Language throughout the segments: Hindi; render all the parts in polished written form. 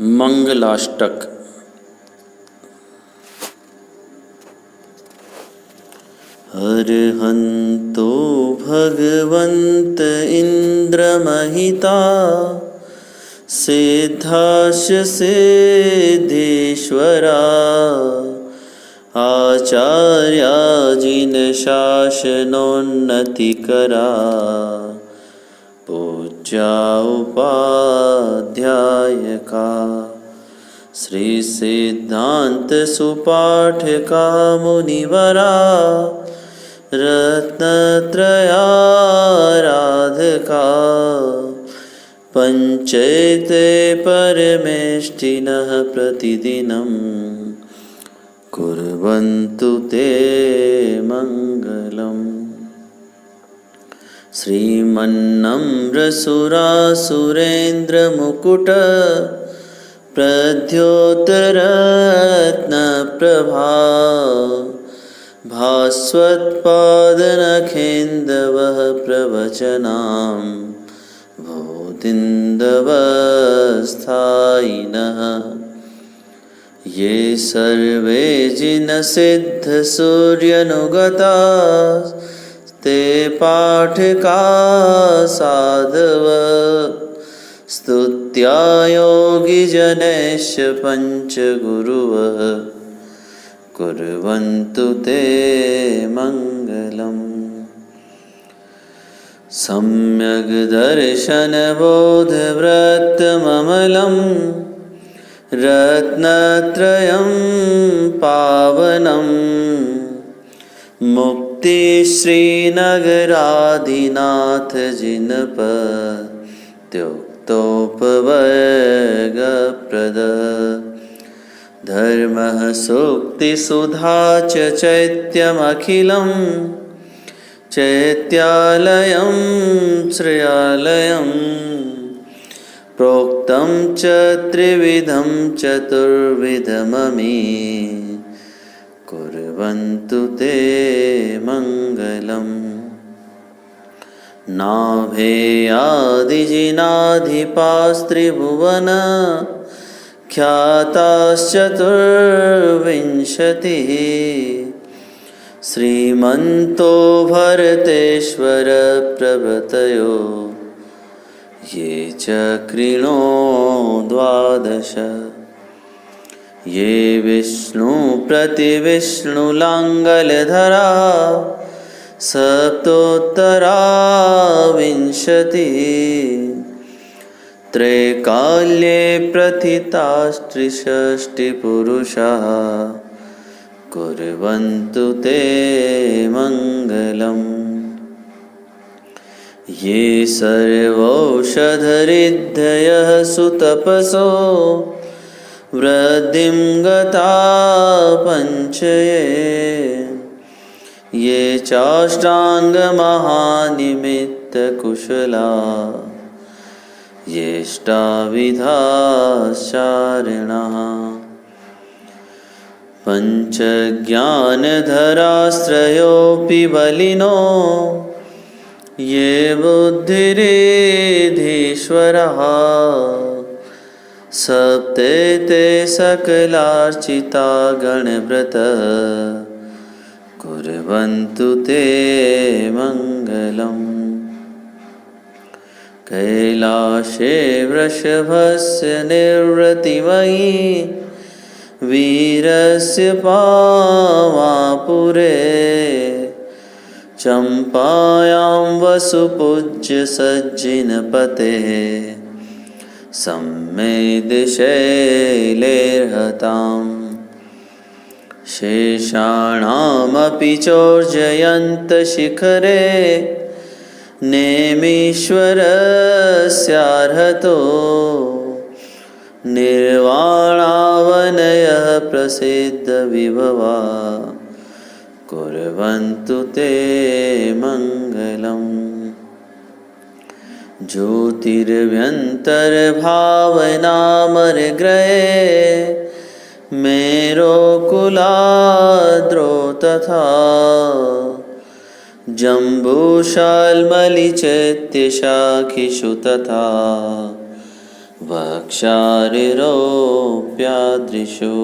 मंगलाष्टक। अर्हन्तो भगवन्त इन्द्रमहिता सिद्धाश्च सिद्धेश्वरा आचार्या जिनशासनोन्नतिकरा पूज्या उपाध्यायका श्री सिद्धांत सुपाठका मुनिवरा रत्नत्रयाराधका पंचैते परमेष्ठिनः प्रतिदिनं कुर्वन्तु ते मंगलम्। श्रीमन्नम्रसुरासुरेन्द्रमुकुट प्रद्योतरत्नप्रभा भास्वत्पादनखेन्दवः प्रवचनां भूतिन्दवस्थायिनः ये सर्वे जिनसिद्धसूर्यनुगता ते पाठका साधव स्तुत्या योगिजनैश्च पञ्चगुरुवः कुर्वन्तु ते मङ्गलम्। सम्यग् दर्शनबोधव्रतममलं रत्नत्रयं पावनं मुक्तिश्रीनगराधिनाथ जिनपत्युक्तोपवर्गप्रद धर्मः सूक्तिसुधा च चैत्यमखिलं चैत्यालयं श्रेयालयं प्रोक्तं च त्रिविधं चतुर्विधममी कुर्वन्तु ते मङ्गलम्। नाभेयादिजिनाधिपास्त्रिभुवन ख्याताश्चतुर्विंशतिः श्रीमन्तो भरतेश्वर प्रभृतयो ये चक्रिणो द्वादश ये विष्णु प्रतिविष्णुलाङ्गलधरा सप्तोत्तरा विंशतिः त्रैकाल्ये प्रथितास्त्रिषष्टिपुरुषाः कुर्वन्तु ते मङ्गलम्। ये सर्वौषधरिद्धयः सुतपसो वृद्धिं गता पञ्चये ये चाष्टाङ्गमहानिमित्तकुशला येष्टाविधाश्चारिणः पञ्चज्ञानधरास्त्रयोऽपि बलिनो ये बुद्धिरिधीश्वरः सप्तैते सकलार्चिता गणव्रतः कुर्वन्तु ते मङ्गलम्। कैलाशे वृषभस्य निर्वृतिमयी वीरस्य पावापुरे चम्पायां वसुपूज्य सज्जिनपतेः सम्मेदशैलेर्हताम् शेषाणामपि चोर्जयन्तशिखरे नेमीश्वरस्यार्हतो निर्वाणावनयः प्रसिद्धविभवा कुर्वन्तु ते मङ्गलम्। ज्योतिर्भ्यन्तर्भावनामरग्रहे मेरोकुलाद्रो तथा जम्बूशाल्मलिचैत्यशाखिषु तथा वक्षारिरोऽप्यादृशो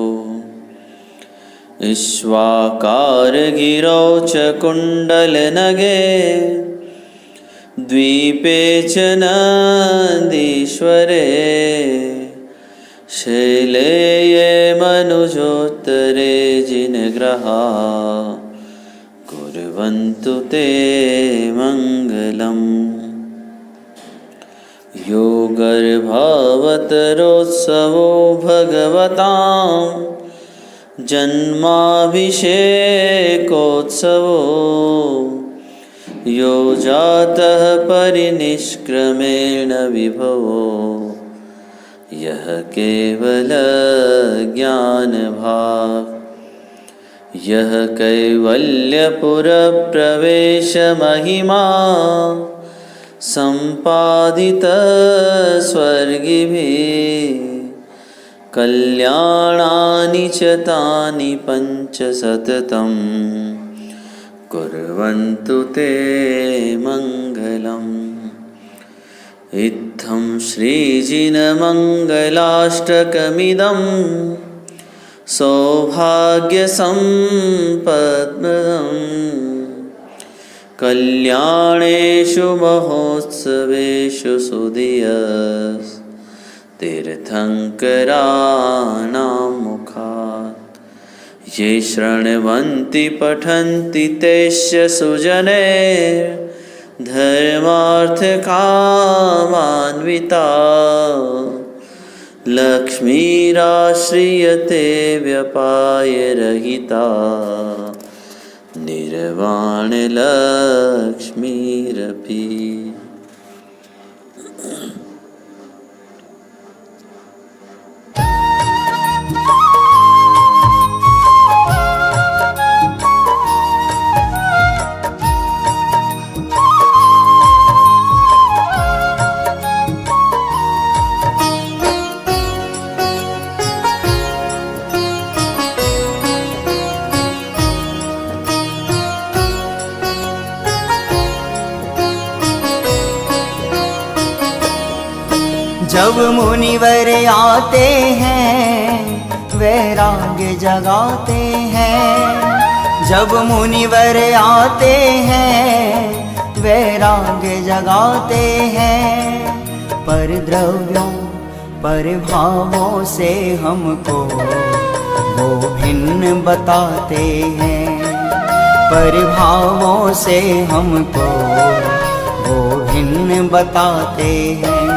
ईश्वाकारगिरौ च कुण्डलनगे द्वीपे च नन्दीश्वरे शैले ये मनुजोत्तरे जिनग्रहा कुर्वन्तु ते मङ्गलम्। यो गर्भावतरोत्सवो भगवतां जन्माभिषेकोत्सवो यो जातः परिनिष्क्रमेण विभवो यः केवलज्ञानभाक् यः कैवल्यपुरप्रवेशमहिमा सम्पादितस्वर्गिभिः कल्याणानि च तानि पञ्च सततं कुर्वन्तु ते मङ्गलम्। इत्थं श्रीजिनमङ्गलाष्टकमिदं सौभाग्यसम्पद्मदम् कल्याणेषु महोत्सवेषु सुधियस् तीर्थङ्कराणां मुखात् ये शृण्वन्ति पठन्ति तेष्य सुजने धर्मार्थकामान्विता लक्ष्मीराश्रियते व्यपायरहिता निर्वाणलक्ष्मीरपि। जब मुनिवर आते हैं वैराग्य जगाते हैं, जब मुनिवर आते हैं वैराग्य जगाते हैं। पर द्रव्यों पर भावों से हमको वो भिन्न बताते हैं, पर भावों से हमको वो भिन्न बताते हैं।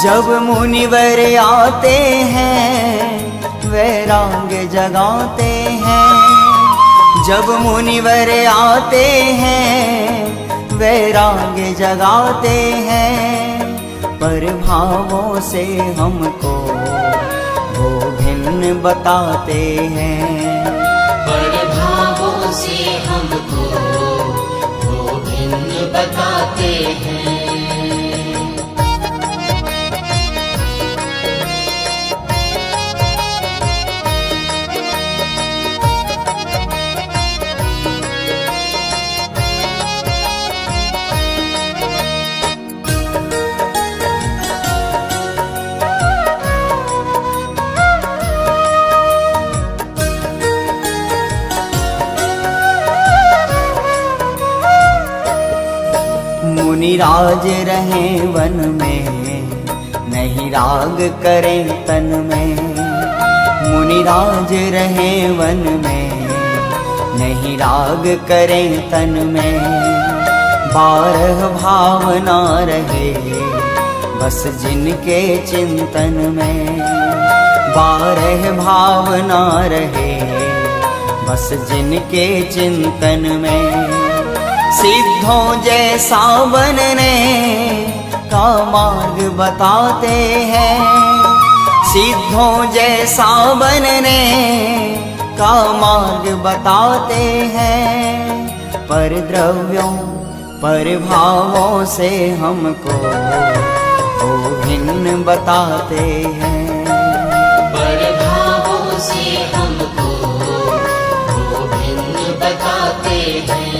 जब मुनिवर आते हैं वैराग्य जगाते हैं, जब मुनिवर आते हैं वैराग्य जगाते हैं। पर भावों से हमको वो भिन्न बताते हैं, पर भावों से हमको वो भिन्न बताते हैं। मुनिराज रहें वन में नहीं राग करें तन में, मुनिराज रहें वन में नहीं राग करें तन में। 12 भावना रहे बस जिनके चिंतन में, 12 भावना रहे बस जिनके चिंतन में। सिद्धों जैसा बनने का मार्ग बताते हैं, सिद्धों जैसा बनने का मार्ग बताते हैं। पर द्रव्यों पर भावों से हमको वो भिन्न बताते हैं, पर भावों से हमको वो भिन्न बताते हैं।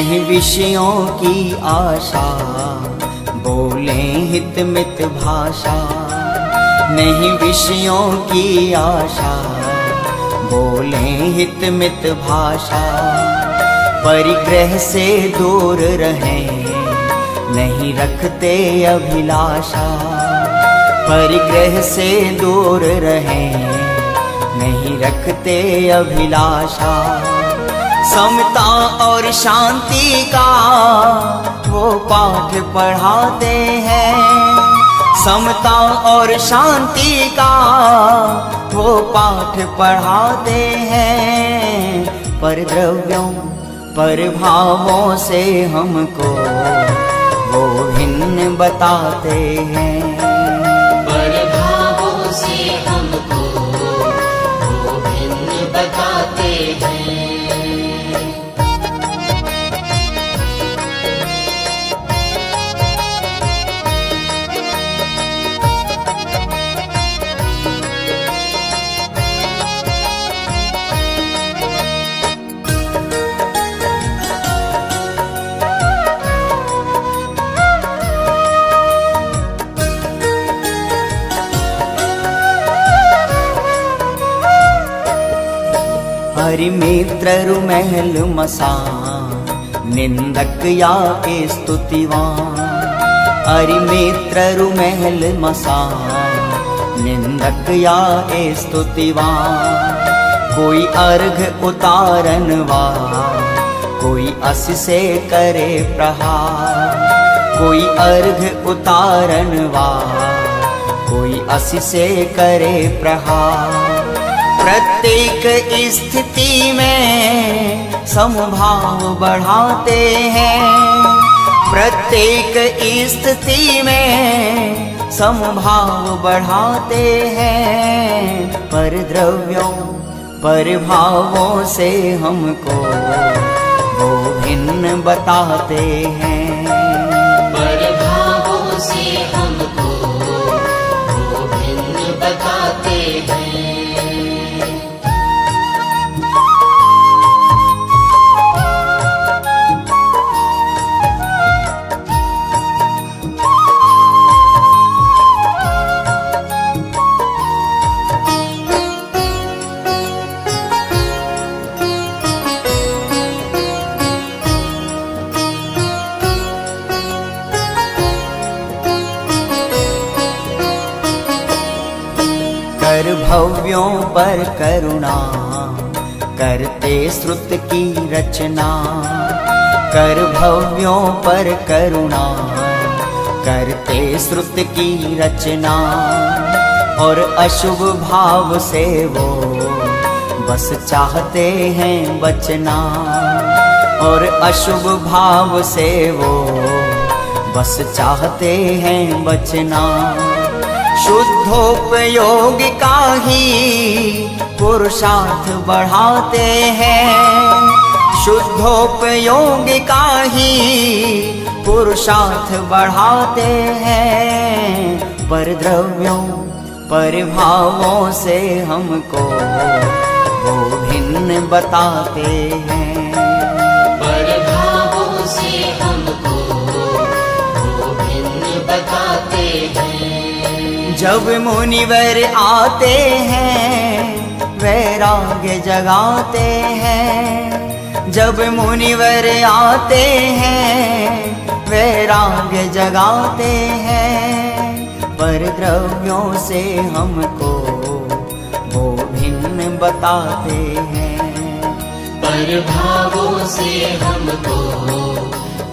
नहीं विषयों की आशा, बोले हित मित भाषा। नहीं विषयों की आशा, बोले हित मित भाषा। परिग्रह से दूर रहें, नहीं रखते अभिलाषा। परिग्रह से दूर रहें, नहीं रखते अभिलाषा। समता और शांति का वो पाठ पढ़ाते हैं। समता और शांति का वो पाठ पढ़ाते हैं। पर द्रव्यों पर भावों से हमको वो भिन्न बताते हैं। पर भावों से हमको वो भिन्न बताते हैं। हरि मित्र रुमहल मसान, निंदक या स्तुतिवान। हरि मित्र रुमहल मसान, निंदक या स्तुतिवान। कोई अर्घ उतारनवा, कोई अस से करे प्रहार। कोई अर्घ उतारनवा, कोई अस से करे प्रहार। प्रत्येक स्थिति में समभाव बढ़ाते हैं। प्रत्येक स्थिति में समभाव बढ़ाते हैं। पर द्रव्यों पर भावों से हमको वो भिन्न बताते हैं। पर भावों से हमको वो भिन्न बताते हैं। कर भव्यों पर करुणा, करते श्रुत की रचना। कर भव्यों पर करुणा, करते श्रुत की रचना। और अशुभ भाव से वो बस चाहते हैं बचना। और अशुभ भाव से वो बस चाहते हैं बचना। शुद्धोपयोग का ही पुरुषार्थ बढ़ाते हैं। शुद्धोपयोग का ही पुरुषार्थ बढ़ाते हैं। पर द्रव्यों पर भावों से हमको वो भिन्न बताते हैं। पर भावों से हमको वो भिन्न बताते हैं। जब मुनिवर आते हैं, वैराग्य जगाते हैं। जब मुनिवर आते हैं, वैराग्य जगाते हैं। पर द्रव्यों से हमको वो भिन्न बताते हैं। पर भावों से हमको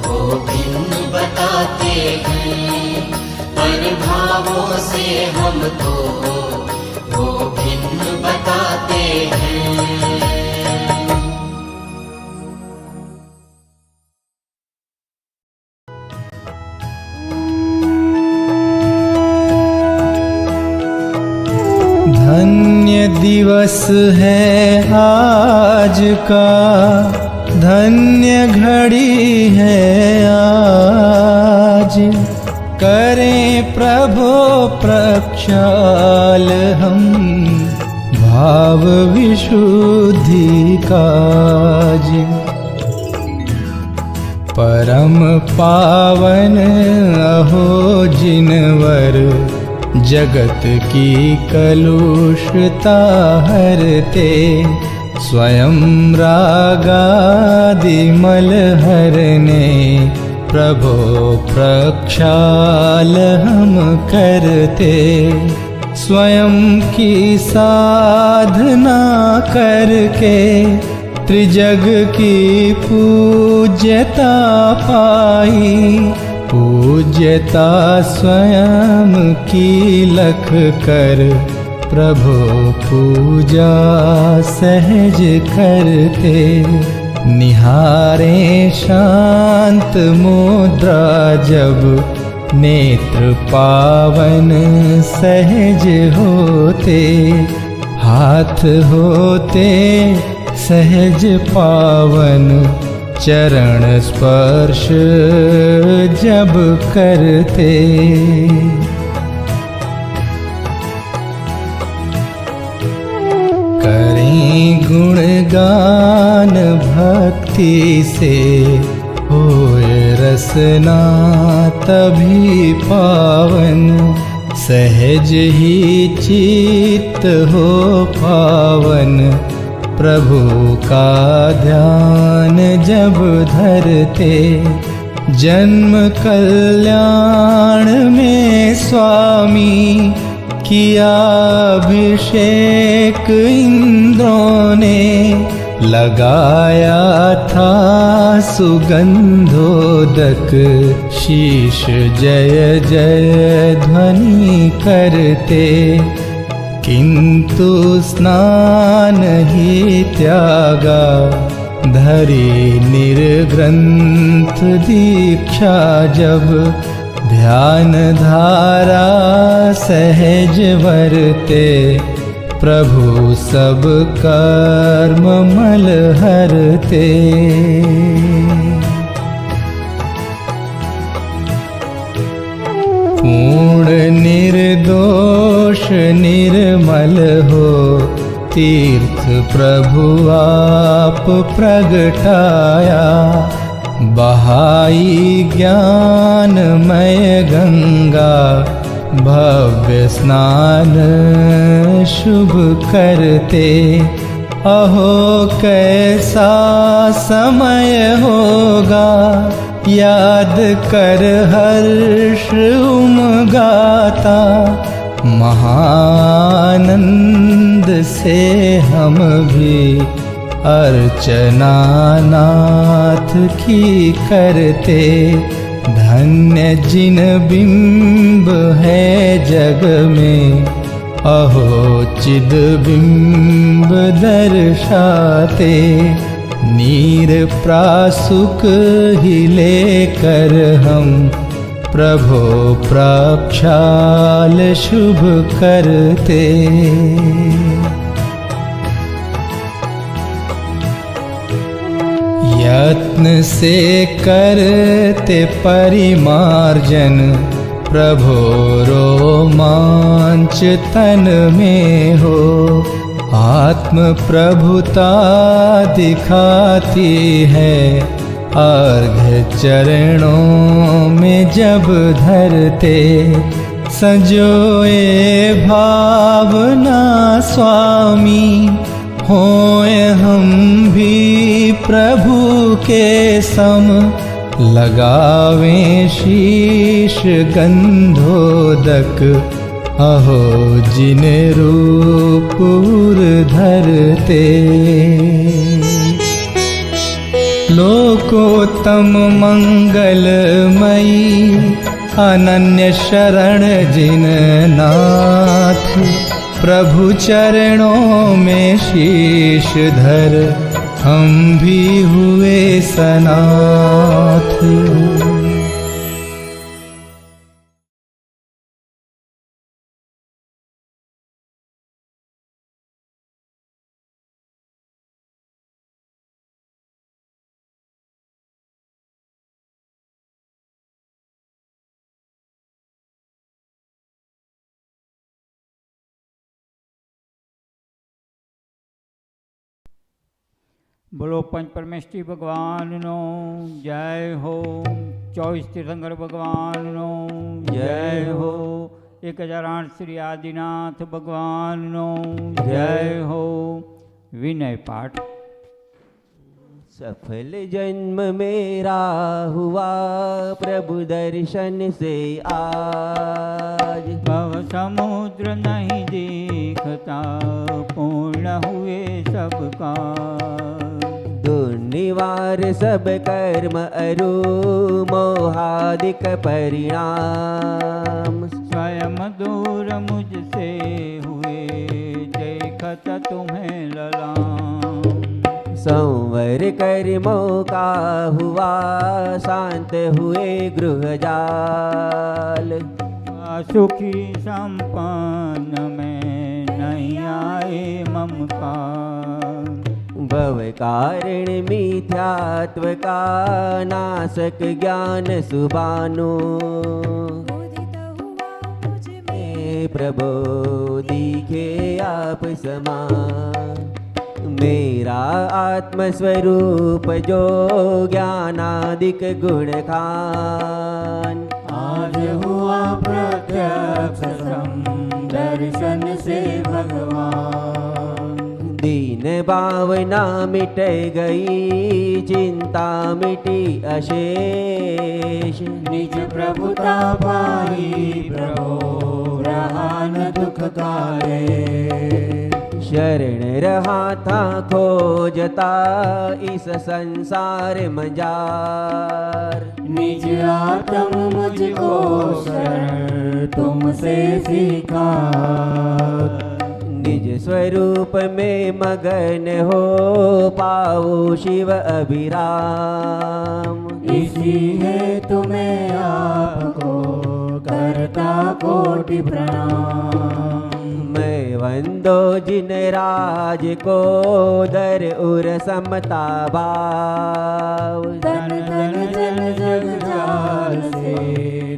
वो भिन्न बताते हैं। पर भावों से हमको वो भिन्न बताते हैं। धन्य दिवस है आज का, धन्य घड़ी है आज। करें प्रभो प्रक्षाल हम भाव विशुद्धि काज। परम पावन अहो जिनवर जगत की कलुषता हरते, स्वयं रागादि मल हरने प्रभो प्रक्षाल हम करते। स्वयं की साधना करके त्रिजग की पूज्यता पाई, पूज्यता स्वयं की लख कर प्रभु पूजा सहज करते। निहारे शांत मुद्रा जब नेत्र पावन सहज होते, हाथ होते सहज पावन चरण स्पर्श जब करते। करें गुणगान भक्ति से होए रसना तभी पावन, सहज ही चित्त हो पावन प्रभु का ध्यान जब धरते। जन्म कल्याण में स्वामी किया अभिषेक इंद्रों ने, लगाया था सुगंधोदक शीश जय जय ध्वनि करते। किंतु स्नान ही त्यागा धरी निर्ग्रंथ दीक्षा जब, ध्यान धारा सहज वरते प्रभु सब कर्म मल हरते। पूर्ण निर्दोष निर्मल हो तीर्थ प्रभु आप प्रगटाया, बहाई ज्ञानमय गंगा भव्य स्नान शुभ करते। अहो कैसा समय होगा याद कर हर्ष उमगाता, महानंद से हम भी अर्चना नाथ की करते। धन्य जिन बिंब है जग में अहो चिद बिंब दर्शाते, नीर प्रासुक ही लेकर हम प्रभो प्रक्षाल शुभ करते। यत्न से करते परिमार्जन प्रभो रोमांच तन में हो, आत्म प्रभुता दिखाती है अर्घ्य चरणों में जब धरते। संजोए भावना स्वामी होए हम भी प्रभु के सम, लगावें शीश गंधोदक अहो जिन रूप धरते। लोकोत्तम मंगलमयी अनन्य शरण जिन नाथ, प्रभु चरणों में शीश धर हम भी हुए सनाथ। બોલો પંચ પરમેશ્વરી ભગવાનનો જય હો. 24 તીર્થંકર ભગવાનનો જય હો. 1008 શ્રી આદિનાથ ભગવાનનો જય હો. વિનય પાઠ. सफल जन्म मेरा हुआ प्रभु दर्शन से आज. भव समुद्र नहीं देखता पूर्ण हुए सबका. दुर्निवार सब कर्म अरु मोहादिक परिणाम. स्वयं दूर मुझसे हुए देखत तुम्हें ललाम. संवर कर्मों का हुआ शांत हुए गृह जाल. सुखी संपन्न में नहीं आए ममकार. भव कारण मिथ्यात्व का नाशक ज्ञान सुबानो. प्रभु दिखे आप समा. मेरा आत्मस्वरूप जो ज्ञानादिक गुण खान. आज हुआ प्रत्यक्ष दर्शन से भगवान. दीन भावना मिट गई चिंता मिटी अशेष. निज प्रभुता पाई प्रभु रहा न दुख काले. शरण रहा था खोजता इस संसार मजार. निज आत्म मुझको शरण तुमसे सीखा. निज स्वरूप में मगन हो पाओ शिव अभिराम. इसी है तुम्हें आपको करता कोटि प्रणाम. मैं वंदो जिन राज को दर उर समता भाव. धन धन जन जग जाल से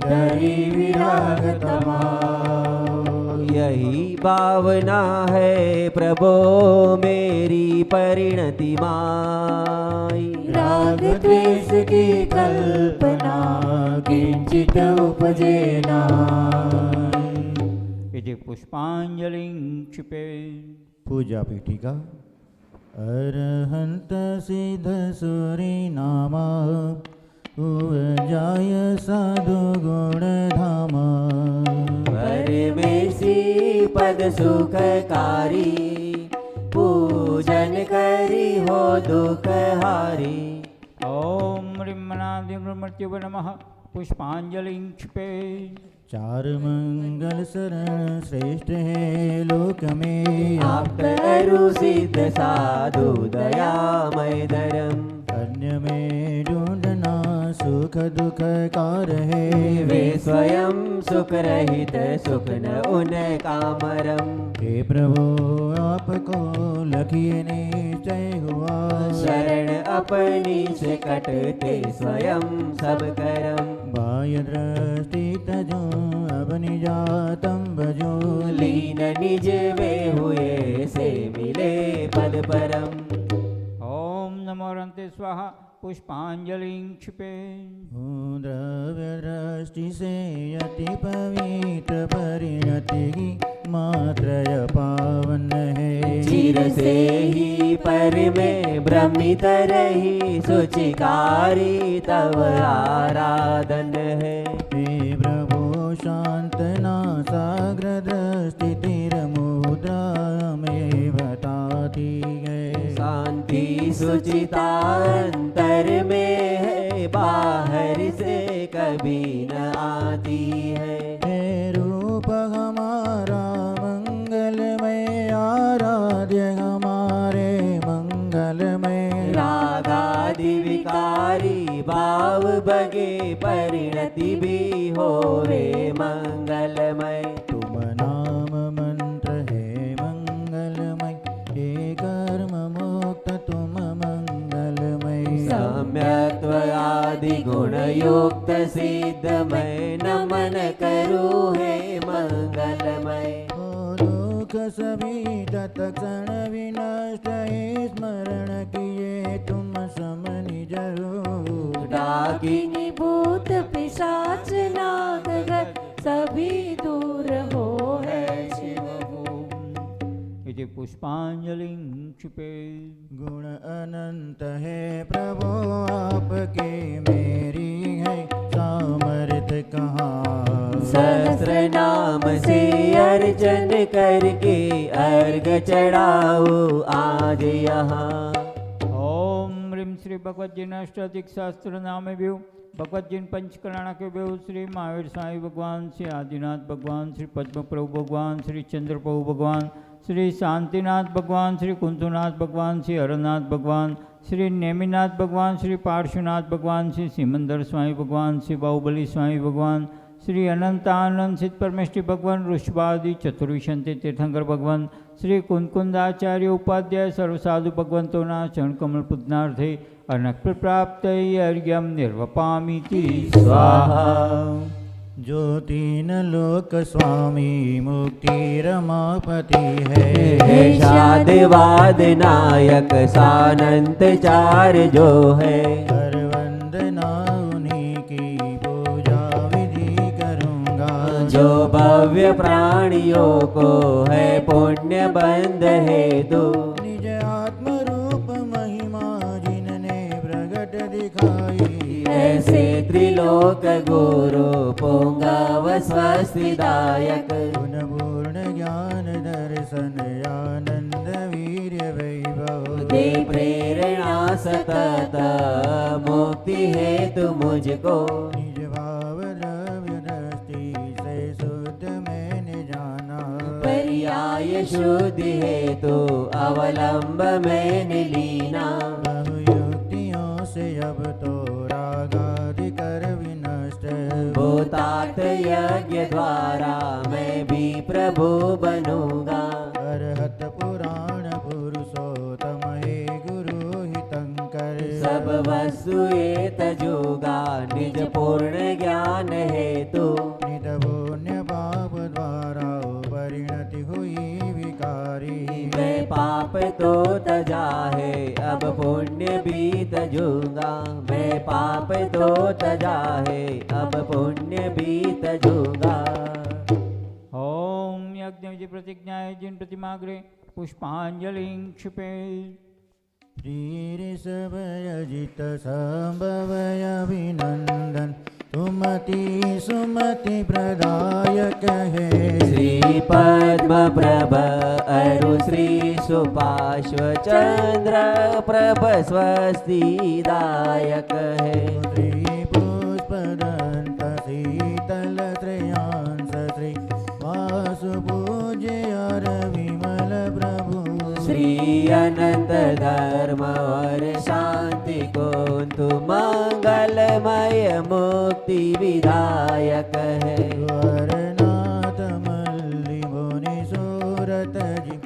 डरी विराग तमाम. यही भावना है प्रभो मेरी परिणति माई. राग द्वेष की कल्पना किंचित उपजे ना. इति पुष्पांजलिं क्षिपे. पूजा पीठिका. अरहंत सिद्ध सूरि नामा उजाय साधु गुण धामा. परमेशी पद सुखकारी पूजन करी हो दुख हारी. ओम मृत्युव नमः. पुष्पांजलिं क्षिपे. चार मंगल शरण श्रेष्ठ है लोक में. आप अरु सिद्ध साधु दयामय धर्म. अन्य में ढूंढना सुख दुख कार है. वे स्वयं सुख रहित सुख न उनका मरम. हे प्रभु आपको लखिए निश्चय हुआ. शरण अपनी से कटते स्वयं सब करम. बाह्य दृष्टि तजो अब निजातम भजो. लीन निज वे हुए से मिले पद परम. ओम नमो रन्ते स्वाहा. पुष्पांजलिं क्षिपे. द्रव्य दृष्टि से अति पवित्र परिणति की मात्रय पावन है. चिर से ही पर में भ्रमित रही सुचिकारी तव आराधन है. हे प्रभु शांतना साग्र दृष्टि तिर मुद्रा में बताती है. शांति सुचिता अंतर में है बाहर से कभी न आती है. हे रूप हमारा मंगलमय आराध्य हमारे मंगलमय. रागादि विकारी भाव बगे परिणति भी होवे मंगलमय. तुम नाम मंत्र है मंगलमय. हे कर्म मुक्त तुम मंगलमय. सम्यक्त्व आदि गुण युक्त सिद्धमय नमन करू है मंगलमय. दुख सभी तत्क्षण विनष्ट स्मरण किए तुम सम निज रूप। डाकिनी भूत पिशाच नाग सभी दूर हो है शिव भूम। इति पुष्पांजलिं क्षिपेत्। गुण अनंत है प्रभु आपके, मेरी है सामर्थ्य कहाँ। सहस्र नाम से अर्चन करके अर्घ चढ़ाओ आज यहाँ। ओम ह्रीं श्री भगवत जी ने अष्टाधिक शास्त्र नाम व्यू भगवत जी पंचकरण के व्यू श्री महावीर साईं भगवान, श्री आदिनाथ भगवान, श्री पद्म प्रभु भगवान, श्री चंद्र प्रभु भगवान, श्री शांतिनाथ भगवान, श्री कुंतुनाथ भगवान, श्री हरनाथ भगवान, श्री नेमिनाथ भगवान, श्री पार्श्वनाथ भगवान, श्री सिमंदर स्वामी भगवान, श्री बाहुबली स्वामी भगवान, श्री अनंतानंद सिद्ध परमेष्टि भगवान, ऋषभादि चतुर्विशंति तीर्थंकर भगवान, श्री कुंदकुंदाचार्य उपाध्याय सर्वसाधु भगवंतोना चरण कमल पूजनार्थे अनक प्राप्त अर्घ्यम निर्वपामीति स्वाहा। जो तीन लोक स्वामी मुक्ति रमापति है, शादवाद नायक सानंत चार जो है। हर वंदना उन्हीं की पूजा विधि करूँगा। जो भव्य प्राणियों को है पुण्य बंध हेतु, निज आत्म रूप महिमा जिनने प्रगट दिखाई। ऐसे त्रिलोक गुरु पुंगव स्वस्तिदायक। गुण पूर्ण ज्ञान दर्शन आनंद वीर्य वैभव। दे प्रेरणा सतत मुक्ति हेतु मुझको। निज भाव द्रव्य दृष्टि से शुद्ध मैंने जाना। पर्याय शुद्धि हेतु अवलंब मैंने लीना। बहु युक्तियों से अब तो रागादि कर विनष्ट। भूतार्थ यज्ञ द्वारा मैं भी प्रभु बनूंगा। अरहत पुराण पुरुषोत्तम हे गुरु हितंकर। सब वस्तु एक जुगा निज पूर्ण ज्ञान हेतु। नित पुण्य पाप द्वारा परिणति हुई विकारी। मैं पाप तो तजा है अब पुण्य भी तजूंगा। मैं पाप तो तजा है अब पुण्य भी तजूंगा। ओम यज्ञ विधि प्रतिज्ञाय जिन प्रतिमाग्रे पुष्पांजलिं क्षिपेत्। श्रीऋषभयजित संभवय अभिनंदन सुमति सुमति प्रदायक है। श्री पद्म प्रभ अरु श्री सुपार्श्व चंद्र प्रभ स्वस्तिदायक है। श्री पुष्पदंत शीतल श्रेयांस श्री वासुपूज्य अर विमल प्रभु। श्री अनंत धर्म और शांति को तु मंगलमय मुक्ति विधायक है। स्वरनाथ मल्लि मुनि सूरत जी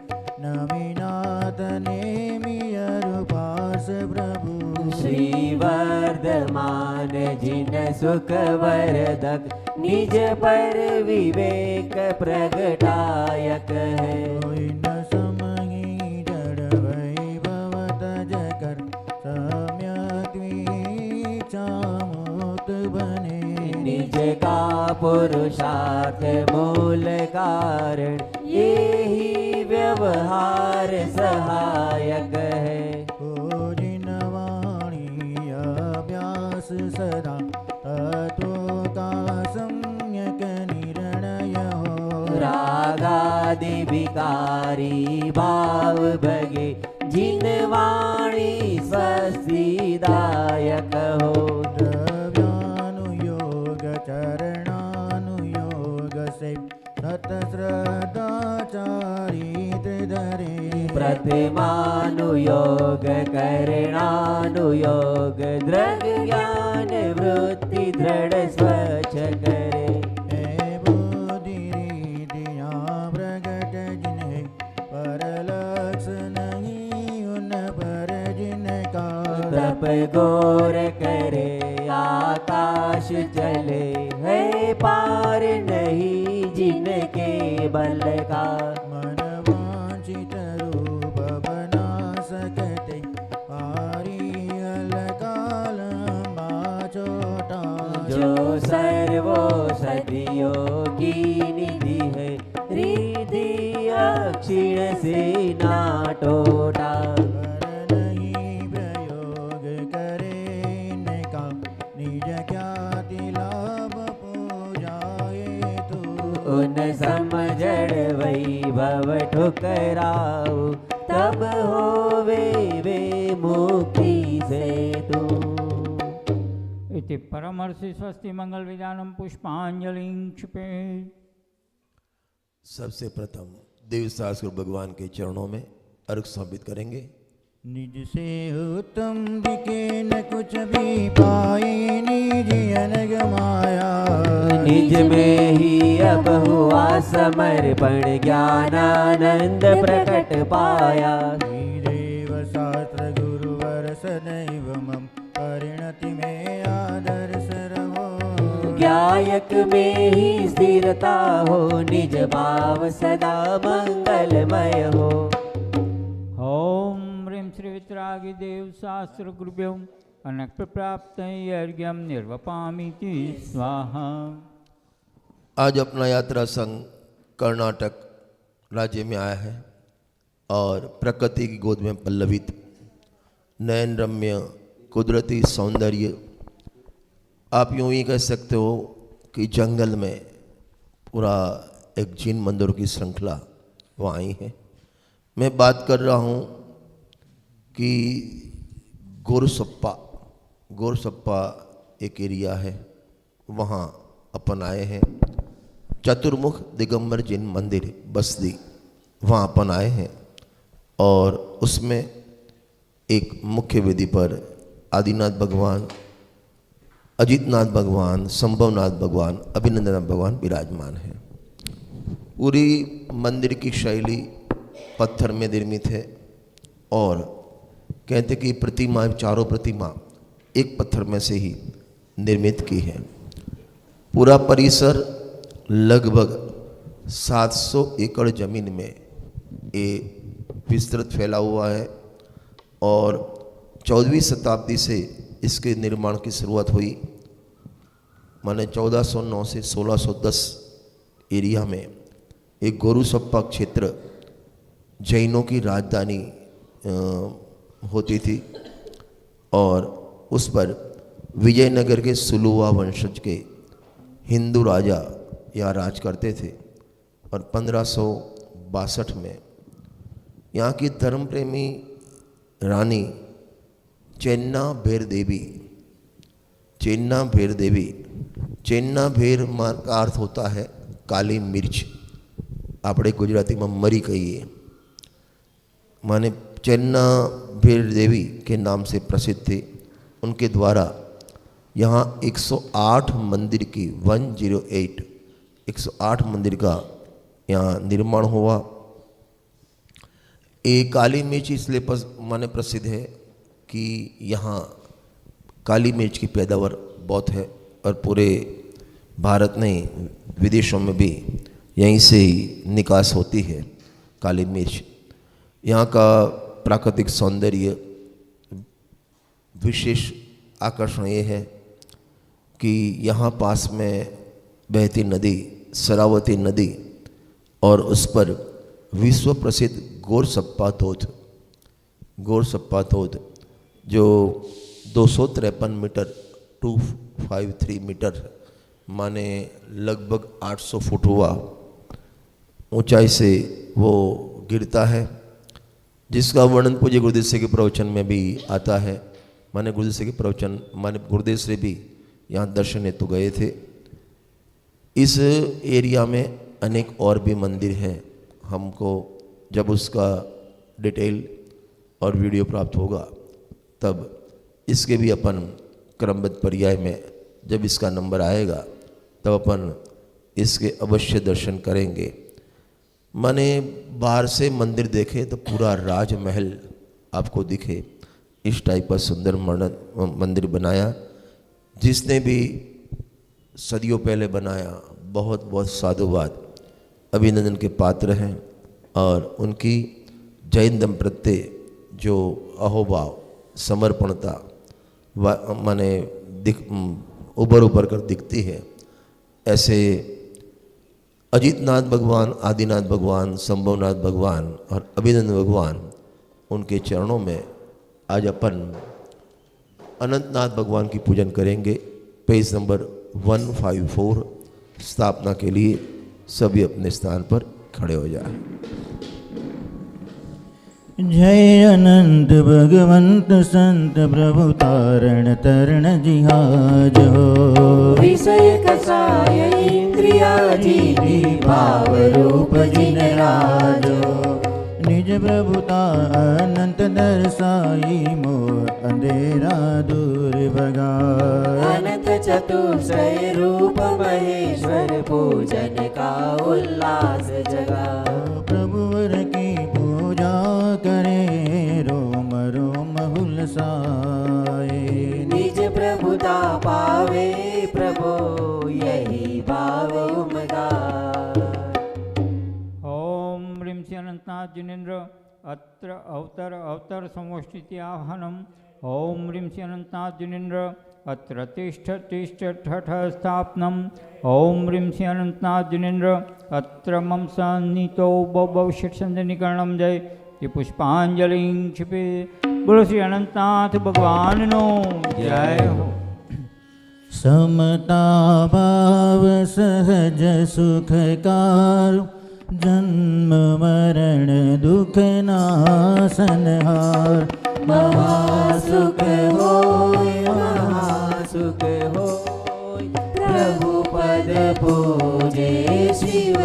नमीनाथ नेमि अरुपास प्रभु। श्री वर्धमान जिन सुख वरदक निज पर विवेक प्रगटायक है। कोई न समहि जड़ वैभव तज कर सम्यक वीक्षामुक्त बने। निज का पुरुषार्थ मूल कारण यही व्यवहार सहायक है। को जिन वाणी अभ्यास सदा तत्व का सम्यक निर्णय हो। रागादि विकारी भाव भगे जिन वाणी स्वस्तिदायक हो। द्रव्यानुयोग चरणानुयोग से सत श्रद्धा चारित्र धरे। प्रतिमानुयोग करणानुयोग दृग ज्ञान वृत्ति दृढ़ स्वच्छ करे। हे बुद्धि रीतिया प्रगट जिन्हें परलक्ष नहीं उन पर जिनका। तप घोर करे आकाश चले है पार नहीं जिनके बल का। मन वांछित रूप बना सकते पारी रिद्धि अक्षीण से नाटोटा। पर नहीं प्रयोग करे का निज ख्याति लाभ पूजाए तू। उन समझड़ वैभव ठुकराऊ तब होवे वे मुक्ति से तू। इति परमर्षि स्वस्ति मंगल विधानम पुष्पांजलिं क्षिपेत्। सबसे प्रथम देव शास्त्र भगवान के चरणों में अर्घ समर्पित करेंगे। निज से उत्तम दिखे न कुछ भी पाए निज अनग माया। निज में ही अब हुआ समर्पण ज्ञानानंद प्रकट पाया। देव शास्त्र गुरुवर सदैव मम परिणति में आदर्श रहो। गायक में ही स्थिरता हो निज भाव सदा मंगलमय हो। ओम ह्रीं श्री वितरागी देव शास्त्र गुरुभ्यो अनक् प्राप्त अर्घ्यम निर्वपामीति स्वाहा। आज अपना यात्रा संघ कर्नाटक राज्य में आया है और प्रकृति की गोद में पल्लवित नयन रम्य कुदरती सौंदर्य, आप यूँ ही कह सकते हो कि जंगल में पूरा एक जिन मंदिरों की श्रृंखला वहाँ आई है। मैं बात कर रहा हूँ कि गोरसप्पा एक एरिया है, वहाँ अपन आए हैं। चतुर्मुख दिगंबर जिन मंदिर बस्ती, वहाँ अपन आए हैं और उसमें एक मुख्य वेदी पर आदिनाथ भगवान, अजितनाथ भगवान, संभवनाथ भगवान, अभिनंदननाथ भगवान विराजमान हैं। पूरी मंदिर की शैली पत्थर में निर्मित है और कहते कि प्रतिमा, चारों प्रतिमा एक पत्थर में से ही निर्मित की है। पूरा परिसर लगभग 700 एकड़ जमीन में ये विस्तृत फैला हुआ है और 14वीं शताब्दी से इसके निर्माण की शुरुआत हुई। माने 1409 से 1610 एरिया में एक गोरुसप्पा क्षेत्र जैनों की राजधानी होती थी और उस पर विजयनगर के सुलुवा वंशज के हिंदू राजा यहाँ राज करते थे और 1562 में यहाँ की धर्म प्रेमी रानी चेन्ना भेर देवी, चेन्ना भेर का अर्थ होता है काली मिर्च, આપણે गुजराती में मरी कहिए, माने चेन्ना भेर देवी के नाम से प्रसिद्ध थे। उनके द्वारा यहाँ 108 मंदिर की 108 मंदिर का यहाँ निर्माण हुआ। ये काली मिर्च इसलिए माने प्रसिद्ध है कि यहाँ काली मिर्च की पैदावार बहुत है और पूरे भारत नहीं विदेशों में भी यहीं से ही निकास होती है काली मिर्च। यहाँ का प्राकृतिक सौंदर्य विशेष आकर्षण ये है कि यहाँ पास में बहती नदी शरावती नदी और उस पर विश्व प्रसिद्ध गोरसप्पा धोध जो 253 मीटर 253 मीटर माने लगभग 800 फुट हुआ ऊंचाई से वो गिरता है, जिसका वर्णन पूज्य गुरुदेव श्री के प्रवचन में भी आता है। माने गुरुदेव श्री के प्रवचन माने गुरुदेव श्री भी यहाँ दर्शन हेतु गए थे। इस एरिया में अनेक और भी मंदिर हैं। हमको जब उसका डिटेल और वीडियो प्राप्त होगा तब इसके भी अपन क्रमबद्ध पर्याय में जब इसका नंबर आएगा तब अपन इसके अवश्य दर्शन करेंगे। माने बाहर से मंदिर देखे तो पूरा राजमहल आपको दिखे, इस टाइप का सुंदर मंदिर बनाया। जिसने भी सदियों पहले बनाया बहुत बहुत साधुवाद, अभिनंदन के पात्र हैं और उनकी जैन धर्म प्रत्यय जो अहोभाव समर्पणता माने उभर कर दिखती है। ऐसे अजितनाथ भगवान, आदिनाथ भगवान, संभवनाथ भगवान और अभिनंदन भगवान, उनके चरणों में आज अपन अनंतनाथ भगवान की पूजन करेंगे। पेज नंबर 154 स्थापना के लिए सभी अपने स्थान पर खड़े हो जाए। जय अनंत भगवंत संत प्रभु तारण तरण जिहाज हो। विषय कसाय इंद्रियाजी भाव रूप जिन राजो। निज प्रभुता अनंत दर्शाई मोह अंधेरा दूर भगाए। अनंत चतुर्षय रूप महेश्वर पूजन का उल्लास जगा। प्रभुवर की पूजा करे रोम रोम हुलसाए। निज प्रभुता पावे प्रभु यही भाव उमगा। ओम ह्रीं श्री अनंतनाथ जिनेन्द्र अत्र अवतर समोष्ठिति आह्वानम। ओम ह्रीं श्री अनंतनाथ जिनेन्द्र अत्र तिष्ठ ठठ स्थापनम। ओम ह्रीं श्री अनंतनाथ जिनेन्द्र अत्र मम सन्नितो भविष्यसंधिकरणम। जय ये पुष्पांजलि क्षिपे। बोलो श्री अनंतनाथ भगवान नो जय हो। समता भाव सहज सुखकार। जन्म मरण दुख नासनहार। महासुख होय महासुख होय। प्रभु पद पूजे शिव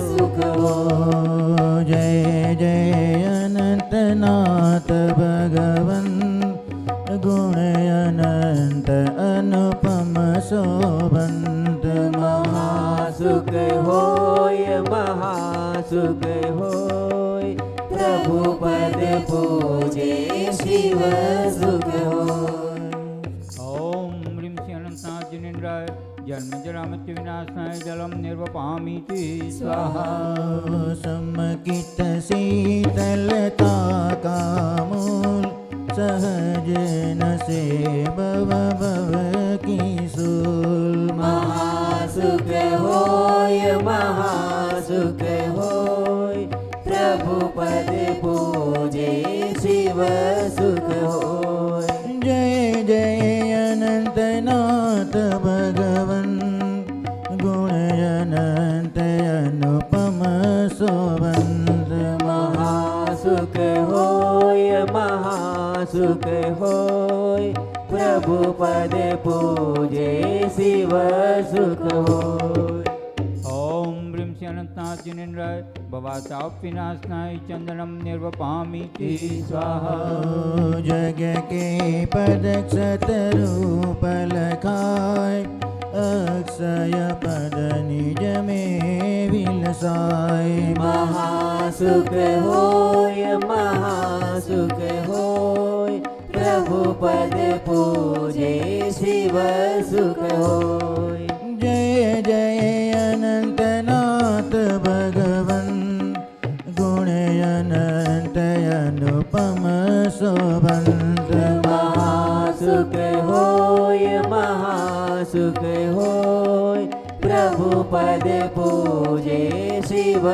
सुख होय। जय जय अनंतनाथ भगवन। गुण अनंत अनुपम शोभंत। महासुख होय महासुख होय। प्रभु पद पूजे शिव सुख होय। ओम ह्रीं श्री अनंतनाथ जिनेन्द्राय जन्म जरा मृत्यु विनाशाय जलम निर्वपामीति स्वाहा। समकित शीतलता का मूल। सहज न से भव की सूल। महासुख होय महासुख होय। प्रभु पद पूजे शिव सुख होय। जय जय अनंतनाथ भगवन। गुण अनंत अनुपम शोभंत। महासुख होय महासुख होय। प्रभु पद पूजे शिव सुख होय। ओम ह्रीं श्री अनंतनाथ जिनेन्द्राय भवाताप विनाशनाय चंदनम निर्वपामीति स्वाहा। जग के पद क्षतरूप लखाय। अक्षय पद निज में विलसाय। महासुख होय महासुख होय। प्रभु पद पूजे शिव सुख होय। जय जय अनंतनाथ भगवन। गुण अनंत अनुपम शोभंत। महासुख होय महासुख होय। प्रभु पद पूजे शिव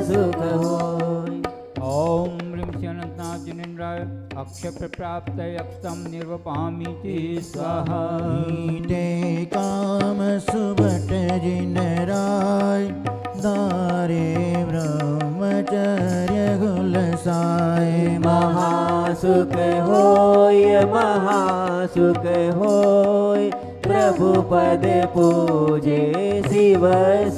सुख होय। ओम ह्रीं श्री अनंतनाथ जिनेन्द्राय अक्षय प्राप्त अक्षतम निर्वपामीति स्वाहा। ते काम सुबट जिन राय। दारे ब्रह्मचर्य गुलसाय। महासुख होय महासुख होय। प्रभु पद पूजे शिव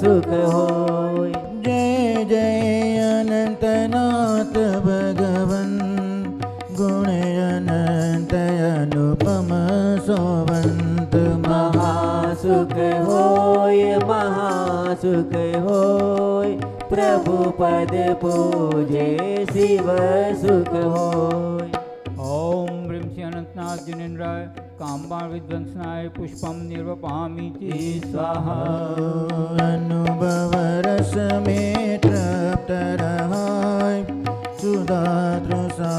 सुख होय। जय जय अनंतनाथ भगवन। गुण अनंत अनुपम शोभंत। महासुख होय महासुख होय। प्रभु पद पूजे शिव सुख होय। ओम ह्रीं श्री अनंतनाथ जिनेन्द्राय कामबाण विध्वंसनाय पुष्पम निर्वपामीति स्वाहा। अनुभव रस में तृप्त रहाय। सुधा तृषा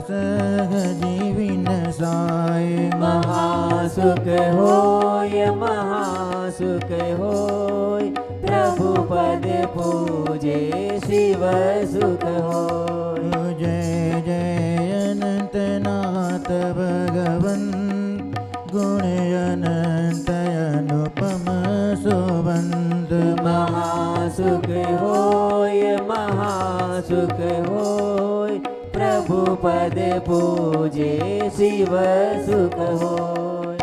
सहजीविन साय। महासुख होय महासुख होय। प्रभु पद पूजे पूजे शिव सुख होय। जय जय अनंतनाथ भगवन गुण अनंत अनुपम शोभंत महासुख होय महासुख होय प्रभु पद पूजे शिव सुख होय।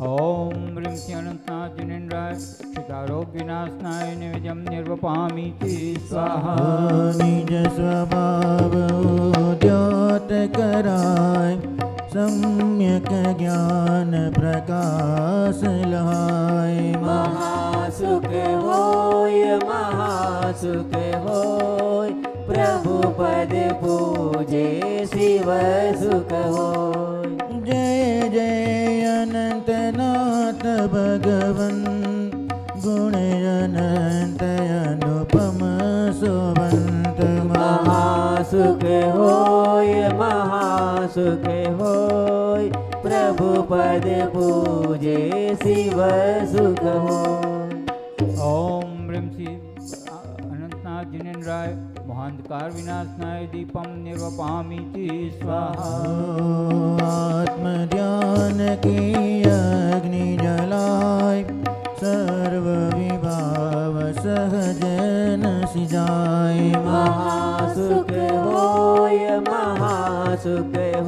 ओम ह्रीं श्री अनंतनाथ जिनेन्द्राय क्षितारोग्यनाशनाय निवेद्यं निर्वपामीति स्वाहा। निज स्वभाव द्योत कराय सम्यक ज्ञान प्रकाश लहाय। महासुख होय प्रभु पद पूजे शिव सुख होय। जय जय अनंतनाथ भगवन गुण अनंत अनुपम शोभंत महासुख होय प्रभु पद पूजे शिव सुख होय। ओम ह्रीं श्री अनंतनाथ जिनेन्द्राय महांधकार विनाशनाय दीपं निर्वपामीति स्वाहा। आत्मध्यान की अग्नि जलाय सर्व विभाव सहज न सिजाय। महासुख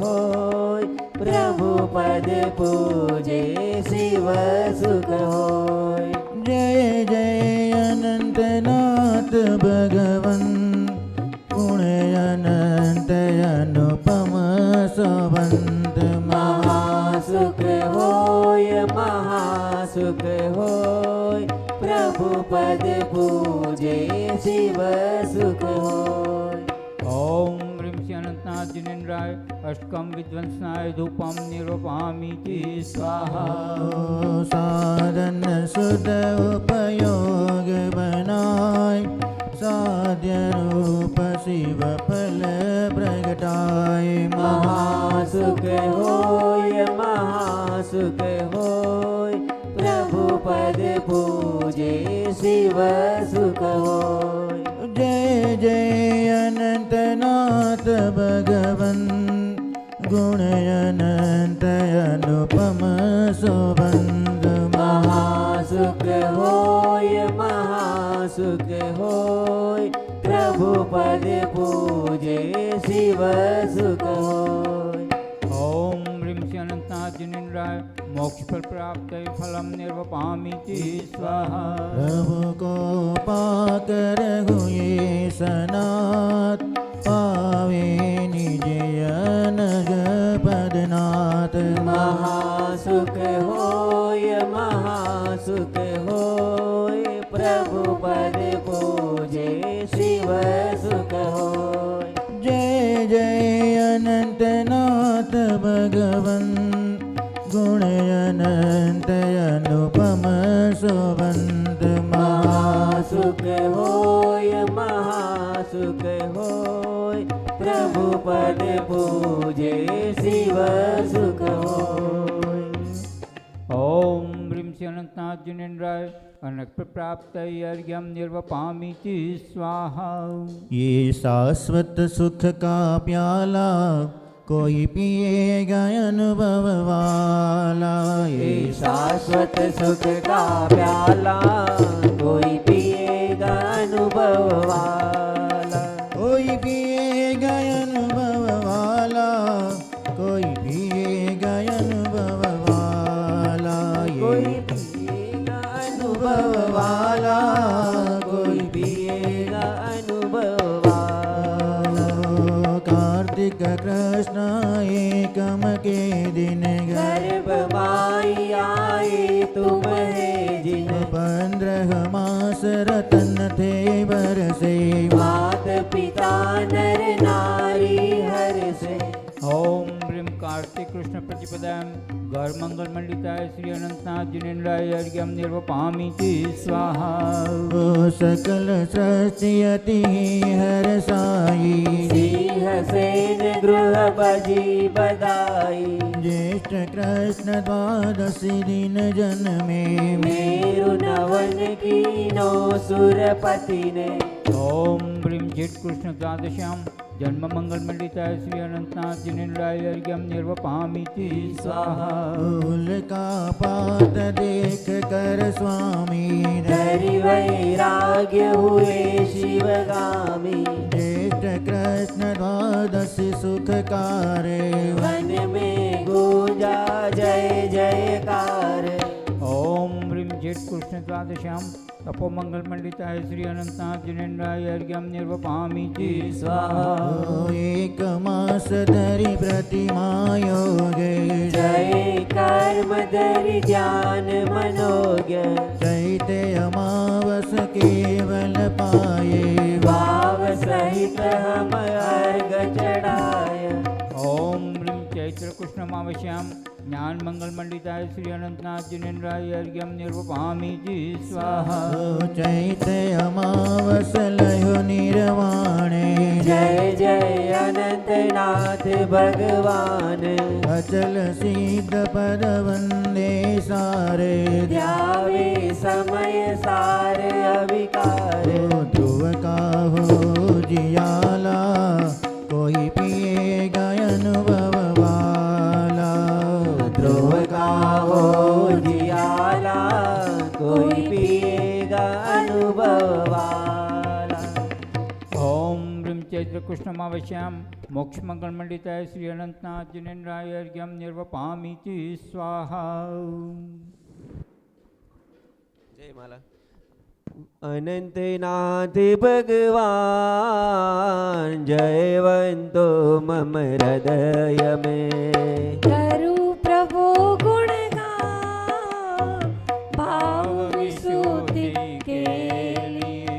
होय प्रभु पद पूजे शिव सुख होय। जय जय अनंतनाथ भगवन गुण अनंत अनुपम शोभंत महासुख होय प्रभु पद पूजे शिव सुख होय। ओम ह्रीं श्री अनंतनाथ जिनेन्द्राय अष्टकं विध्वंसनाय धूपं निर्वपामीति स्वाहा। साधन सुध उपयोग बनाय साध्य रूप शिव फल प्रगटाय। महासुख होय प्रभु पद पूजे शिव सुख होय। जय जय अनंतनाथ भगवन गुण अनंत अनुपम शोभंत महासुख होय प्रभु पद पूजे शिव सुख होय। ओम ह्रीं श्री अनंतनाथ जिनेन्द्राय मोक्षफल प्राप्तये फलं निर्वपामीति स्वाहा। प्रभु को पाकर हुए सनात पावे निज अनग पदनाथ। महासुख होय प्रभु पद पूजे शिव सुख होय। जय जय अनंतनाथ भगवन गुण अनंत अनुपम शोभंत महासुख होय प्रभु पद पूजे शिव सुख होय। ओम ह्रीं श्री अनंतनाथ जिनेन्द्राय अनक्त प्राप्तये अर्घ्यं निर्वपामीति स्वाहा। ये शाश्वत सुख का प्याला कोई पिएगा अनुभव वाला। ये शाश्वत सुख का प्याला कोई पिएगा अनुभव वाला। कोई पिएगा अनुभव वाला कोई पिएगा अनुभव वाला। कोई पिएगा अनुभव वाला कोई पिएगा अनुभव वाला। कार्तिक कृष्ण एकम के दिन गर्भ माई आए तुम्हें जिन 15 मास रतन थे बरसे। मात पिता नर नारी हर से। ओम ह्रीं कार्तिक कृष्ण प्रतिपदां घर मंगल मंडिताय श्री अनंतनाथ जिनेन्द्राय अर्घ्यं निर्वपामीति स्वाहा। ओ सकल सृष्टि हरसाई सिंहसेन गृहपति बधाई। ज्येष्ठ कृष्ण द्वादशी दिन जन्मे मेरु नवन कीनो सुरपति ने। ओम ब्रीं झिट कृष्ण द्वादश्यां जन्म मंगल मंडिताय श्री अनंतनाथ जिनेन्द्राय अर्घ्यं निर्वपामीति स्वाहा। फूल का पात देख कर स्वामी धरि वैराग्य हुए शिवगामी। ज्येष्ठ कृष्ण द्वादशी सुखकारे वन में गूंजा जय जयकार। ओम ब्रीं झिट कृष्ण द्वादश्यां तपो मंगल मंडिताय श्री अनंतनाथ जिनेन्द्राय अर्घ्यं निर्वपामीति स्वाहा। एक मास धरि प्रतिमा योगे जय कर्म धरि ध्यान मनोज्ञ। चैते अमावस केवल पाए भाव सहित हम अर्घ चढ़ाय। ओम ब्रीं चैत्र कृष्णमावश्यां ज्ञान मंगल मंडिताय श्री अनंतनाथ जिनेन्द्राय अर्घ्यं निर्वपामीति स्वाहा। चैते अमावस लयो निर्वाणे जय जय अनंतनाथ भगवान। अचल सिद्ध पद वंदे सारे ध्यावे समय सार अविकार। ध्रुव का हो जियाला कोई पिए अनुभव वाला। ध्रुव का हो जियाला कोई पिएगा अनुभव वाला। ओम ब्रीं चैत्र कृष्णमावश्यां मोक्ष मंगल मंडिताय श्री अनंतनाथ जिनेन्द्राय अर्घ्यं निर्वपामीति स्वाहा। जय माला। अनंतनाथ भगवान जयवंतो मम हृदय में। करू प्रभु गुणगान भाव विशुद्धि के लिए।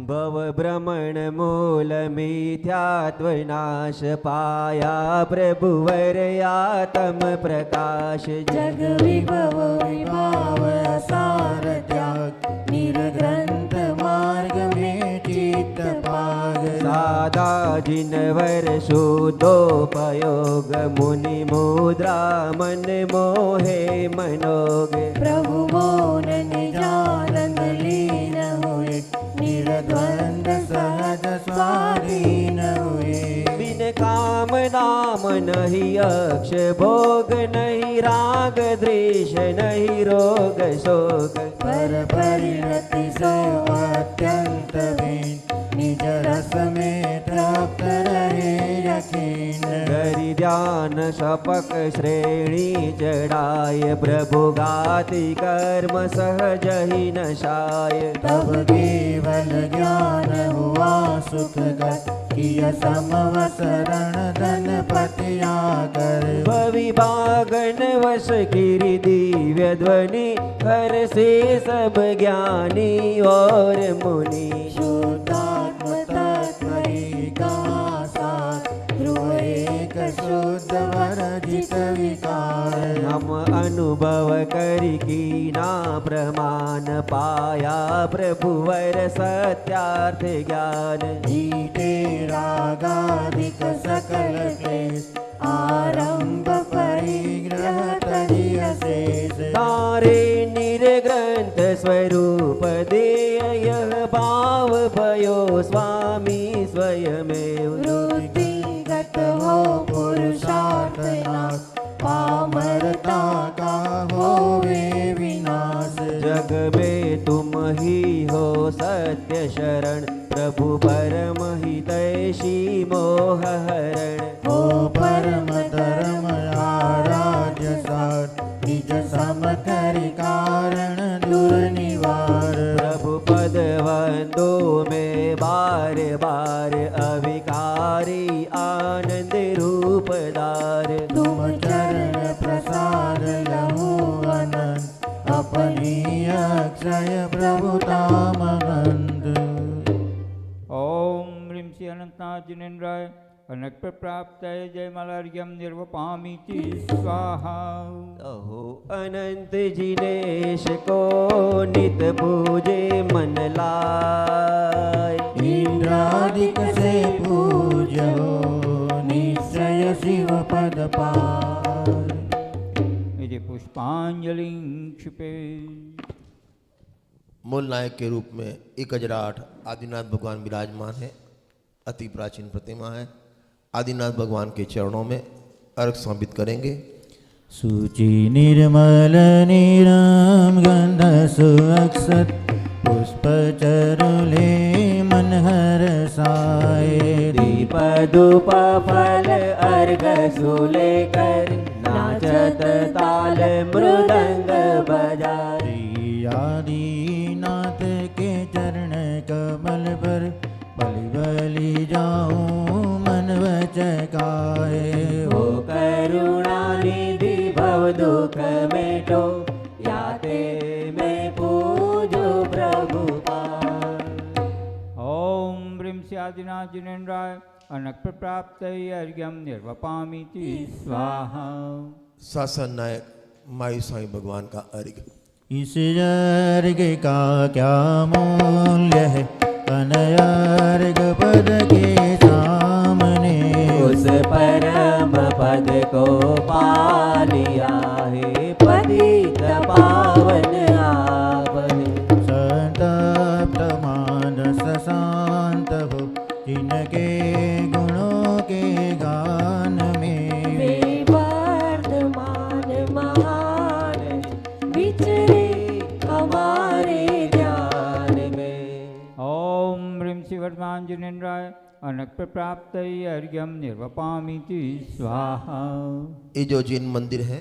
भव भ्रमण मूल मिथ्यात्व नाश पाया प्रभुवर आत्म प्रकाश। जग विभव विभाव असार त्याग निर्ग्रंथ मार्ग में चित्त पाग। सादा जिनवर शुद्धोपयोग मुनि मुद्रा मन मोहे मनोग। प्रभु मौन निजानंद लीन हुए निर्द्वंद सहज स्वाधीन हुए। बिन काम नाम नहीं अक्ष भोग नहीं राग द्वेष नहीं रोग शोक। पर परिणति सो अत्यंत भीन निज रस में तृप्त रहे यकीन। करि ध्यान शपक श्रेणी चढ़ाय प्रभु गाति कर्म सहज ही नशाय। तब केवल ज्ञान हुआ सुखगत किय समवसरण धन पतिया कर। भविभागन वश गिरि दिव्य ध्वनि हर से सब ज्ञानी और मुनि। शुद्धात्म तत्व का साथ ध्रुव एक शुद्ध वर्जित विकार। हम अनुभव करि कीना प्रमाण पाया प्रभुवर सत्यार्थ ज्ञान। जीते रागाधिक सकल क्लेश आरंभ परिग्रह तरि अशेष। तारे निर्ग्रंथ स्वरूप देय यह भाव भयो स्वामी स्वयमेव। वृत्तिगत हो पुरुषार्थ नाश पामरता का होवे विनाश। जग में तुम ही हो सत्य शरण प्रभु परम हितैषी मोह हरण। हो परम धर्म आराध्य सार निज सम करि कारण दुर्निवार। प्रभु पद वंदो में बार बार अविकारी आनंद रूपदार। तुम चरण प्रसाद लहु अनंत अपनी अक्षय प्रभुता महंत। ओम ह्रीं श्री अनंतनाथ जिनेन्द्राय अनक् प्राप्त जयमलार्घ्यं निर्वपामीति स्वाहा। अहो अनंत जिनेश को नित पूजे मन लाय, इंद्रादिक से पूज्य हो निश्चय शिव पद पाय। यदि पुष्पांजलि क्षिपे। मूल नायक के रूप में 1008 आदिनाथ भगवान विराजमान है। अति प्राचीन प्रतिमा है। आदिनाथ भगवान के चरणों में अर्घ समर्पित करेंगे। सूचि निर्मल निरम गंध सुअक्षत पुष्प चरुले मन हरसाए। दीप धूप फल अर्घ सुलेकर, नाचत ताल मृदंग बजाए। आदिनाथ के चरण कमल पर बलि बलि जाऊं मन वचकाए। हो करुणा निधि भव दुख मेटो, याते मैं पूजो प्रभु पाद। ओम ह्रीं श्री आदिनाथ जिनेन्द्राय अनक् प्राप्त अर्घ्यं निर्वपामीति स्वाहा। शासन नायक मायू स्वामी भगवान का अर्घ। इस अर्घ का क्या मूल्य है अनर्घ पद के सामने। उस परम पद को पा लिया है पतित पावन आपने। संतप्त मानस शांत हो जिनके गुणों के गान में। वे वर्धमान महान विचरे हमारे ध्यान में। ओम ह्रीं श्री वर्धमान जिनेन्द्राय अनक् प्राप्त अर्घ्यं निर्वपामीति स्वाहा। ये जो जैन मंदिर है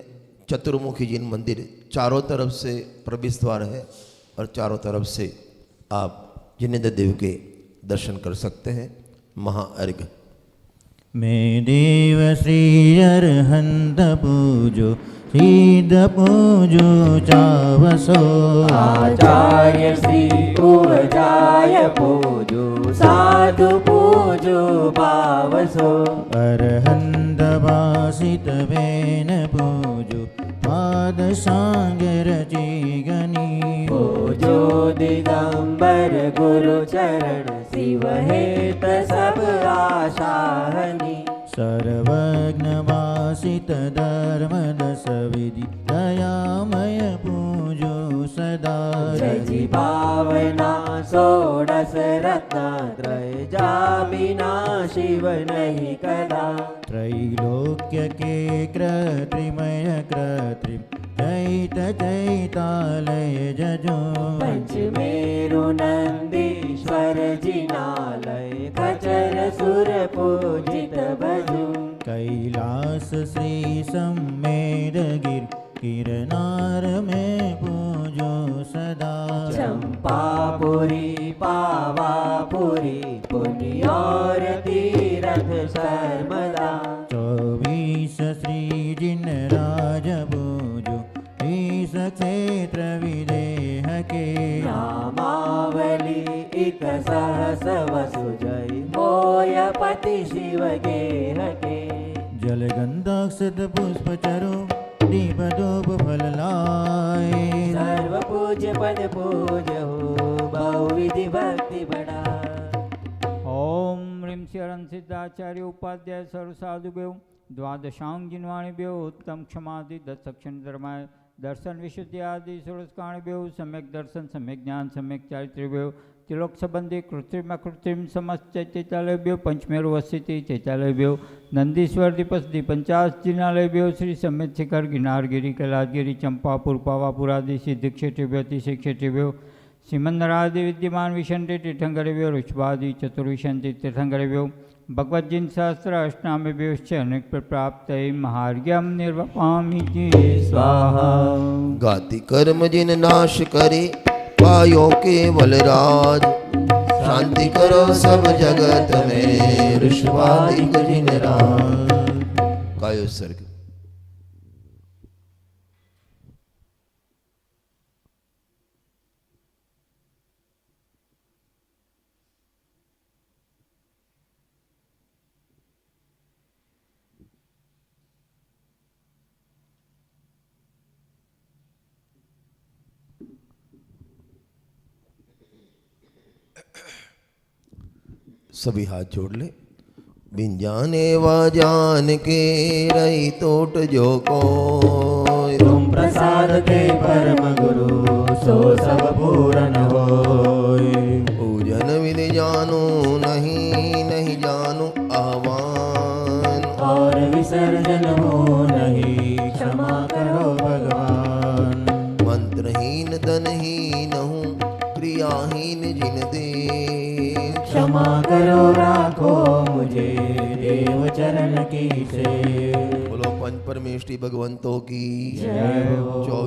चतुर्मुखी जैन मंदिर, चारों तरफ से प्रवेश द्वार है और चारों तरफ से आप जिनेन्द्र देव के दर्शन कर सकते हैं। महाअर्घ। मैं देव श्री अरहंत पूजो सिद्ध पूजो चावसो। आचार्य श्री पूजाय पूजो, साधु पूजो पावसो। अरहंत भासित बेन पूजो पाद सांग रची गनी। पूजो दिगंबर गुरु चरण, शिव हेत सब आशाहनी। सर्वज्ञ वासित धर्म दस विधि दयामय पूजो सदा। जय भावना षोडश रत्नत्रय, जा बिना शिव नहीं कदा। त्रैलोक्य के कृत्रिमय कृत्रिम चैत चैतालय जजो। पंचमेरु नंदीश्वर जिनालय, खचर सुर पूजित भजो। कैलास श्री सम्मेद गिर गिरनार में पूजो सदा। चंपापुरी पावापुरी, पुण्य और तीरथ सर्वदा। 24 श्री जिन राज पूजो 20 क्षेत्र विदेह के। नामावली इक सहस वसु जय, होय पति शिव गेह के। जल गंधाक्षत पुष्प चरो दीप धूप फल लाए। सर्व पूज्य पद पूज हो, बहुविधि भक्ति बढ़ा। ओम ह्रीं श्री अरहंत सिद्धाचार्य उपाध्याय सर्व साधुभ्यो द्वादशांग जिन्वाणिभ्यो उत्तम क्षमादि दत्सक्षण धर्माय दर्शन विशुद्धि आदि षोडशकाणिभ्यो सम्यक दर्शन सम्यक ज्ञान सम्यक चारित्र्यभ्यो त्रिलोक संबंधी कृत्रिम अकृत्रिम समस्त चैत्यालयभ्यो पंचमेरु वस्ती चैत्यालयभ्यो नंदीश्वर दीपस्दी 50 जिनालयभ्यो श्री समेत शिखर गिरनारगिरी कैलाशगिरी चंपापुर पावापुर आदि सिद्ध क्षेत्रेभ्यो अतिशय क्षेत्रेभ्यो श्रीमन्नरादि विद्यमान विशंति तीर्थंकरेभ्यो ऋषभादि चतुर्विशंति तीर्थंकरेभ्यो भगवद्जिन सहस्र अष्टामेभ्योश्च अनेक प्राप्त महार्घ्यं निर्वपामीति स्वाहा। गाति कर्म जिन नाश करे पायो केवल राज। शांति करो सब जगत में ऋषवादिक जिन राज। कायो सर्ग। सभी हाथ जोड़ ले। बिन जाने वा जान के रही तोट जो को, तुम प्रसाद के परम गुरु सो सब पूर्ण होय। पूजन विधि जानो नहीं नहीं जानो आह्वान, और विसर्जन हो नहीं क्षमा करो भगवान। मंत्रहीन धनहीन हूँ क्रियाहीन जिन दे, क्षमा करो राखो मुझे देव चरण की से। बोलो पंच परमेष्टि भगवंतों की जय हो।